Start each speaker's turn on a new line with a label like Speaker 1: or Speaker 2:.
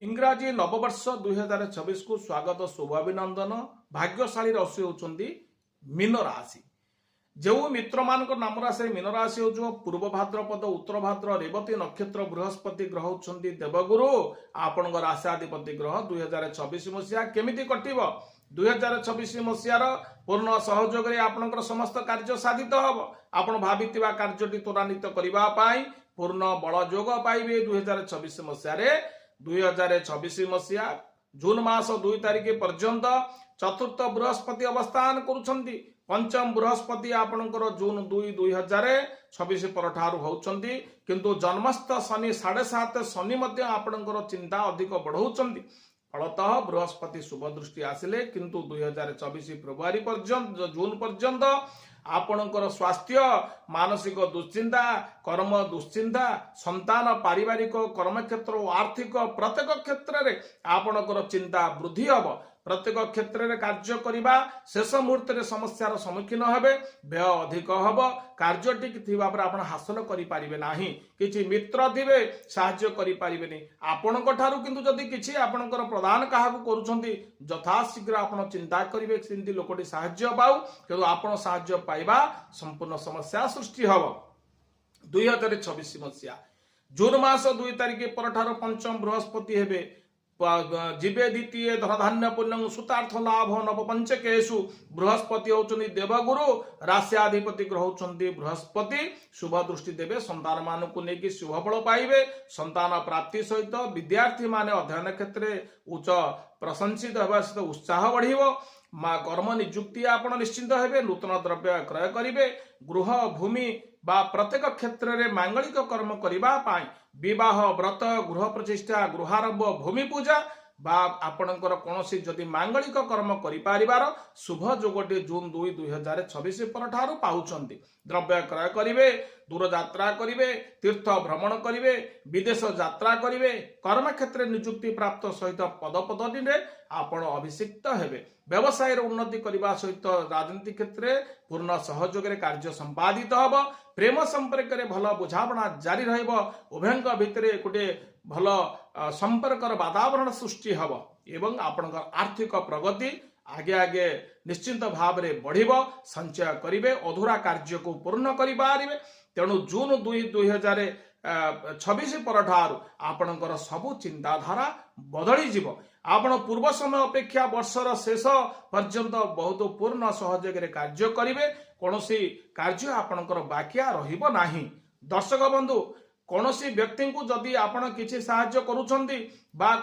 Speaker 1: इंग्राजी नववर्ष 2024 को स्वागत शुभ अभिनंदन। भाग्यशाली राशि होउचंदी मीन राशि। जो मित्र मान नाम राशि मीन राशि हो पूर्व भाद्रपद उत्तर भाद्र रेवती नक्षत्र बृहस्पति ग्रह होउचंदी देवगुरु आपण राशियाधिपति ग्रह 2024 मसीहा केमिति कटिब 2024 मसीहार पूर्ण सहयोग आपणकर समस्त कार्य साधित हम आपण भाविथिबा कार्यटी त्वरान्वित करबा पाई पूर्ण बल जोग पाइबे। 2024 मसीहा 2024 मसीहा जून मास 2 तारिख पर्यंत चतुर्थ बृहस्पति अवस्थान करुछंती। पंचम बृहस्पति आपणकर जून 2 2026 परठारु होउछंती, किंतु जन्मस्थ शनि 7.5 शनि मध्य आपणकर चिंता अधिक बढ़ाउछंती। फलतः बृहस्पति शुभ दृष्टि आसिले किंतु 2024 फेब्रुआरी पर्यंत जून पर्यंत आपणकर स्वास्थ्य मानसिक दुश्चिंता कर्म दुश्चिंता संतान पारिवारिक कर्मक्षेत्र और आर्थिक प्रत्येक क्षेत्र में आपणकर चिंता वृद्धि हम। प्रत्येक क्षेत्र में कार्य करने शेष मुहूर्त में समस्यार सम्मुखीन हेबे, व्यय अधिक हम, कार्यटी आप हासिल करें ना। किसी मित्र थे साहाय्य करें आपण किंतु जदि किसी आपणकर प्रदान क्या करुँच यथाशीघ्र आप चिंता करेंगे लोकटी साहाय्य पाऊ कि आपड़ साहाय्य पाइबा संपूर्ण समस्या सृष्टि हम। 2026 मसीहा जून मास 2 तारिख पर पंचम बृहस्पति हेबे जीवे द्वितीय धनधान्य पुण्य सुतार्थ लाभ नवपंचकेशु बृहस्पति होउचंदी देवगुरु राशियाधिपति ग्रह होउचंदी बृहस्पति शुभ दृष्टि देवे संतान मान को लेकिन शुभ फल पाइबे। संतान प्राप्ति सहित विद्यार्थी माने अध्ययन क्षेत्र उच्च प्रशंसित होगा सहित उत्साह बढ़िबो। कर्म नियुक्ति आपण निश्चिंत हेबे, नूतन द्रव्य क्रय करिवे, गृह भूमि बा प्रत्येक क्षेत्र में मांगलिक कर्म करबा पाई विवाह व्रत गृह प्रतिष्ठा गृहारंभ भूमि पूजा बा आपणकर कौनसी जदि मांगलिक कर्म करिपारिबार शुभ जोगटे जून 2 2026 पर पाउछंती। द्रव्य क्रय करिवे, दूर यात्रा करिवे, तीर्थ भ्रमण करिवे, विदेश यात्रा करिवे, कर्म क्षेत्र नियुक्ति प्राप्त सहित पदपदवी रे आपण अभिषिक्त हेबे। व्यवसाय उन्नति करने सहित राजनीति क्षेत्र पूर्ण सहयोग कार्य संपादित हम। प्रेम संपर्क में भल बुझाणा जारी उभय भितर गोटे भल संपर्क वातावरण सृष्टि हम एवं आपणकर आर्थिक प्रगति आगे आगे निश्चिंत भाव में बढ़ संचय करेंगे, अधूरा कार्य को पूर्ण करें। तेणु जून 2 2026 पर आपणकर सबु चिंताधारा बदली जीव। आपण पूर्व समय अपेक्षा वर्षर शेष पर्यंत बहुत पूर्ण सहयोग कार्य करेंगे, कौन कार्य आपणकर बाकिया रहिबो नाही। दर्शक बंधु कौन व्यक्ति को जदि आपण किसी साहाय्य करुछंती बा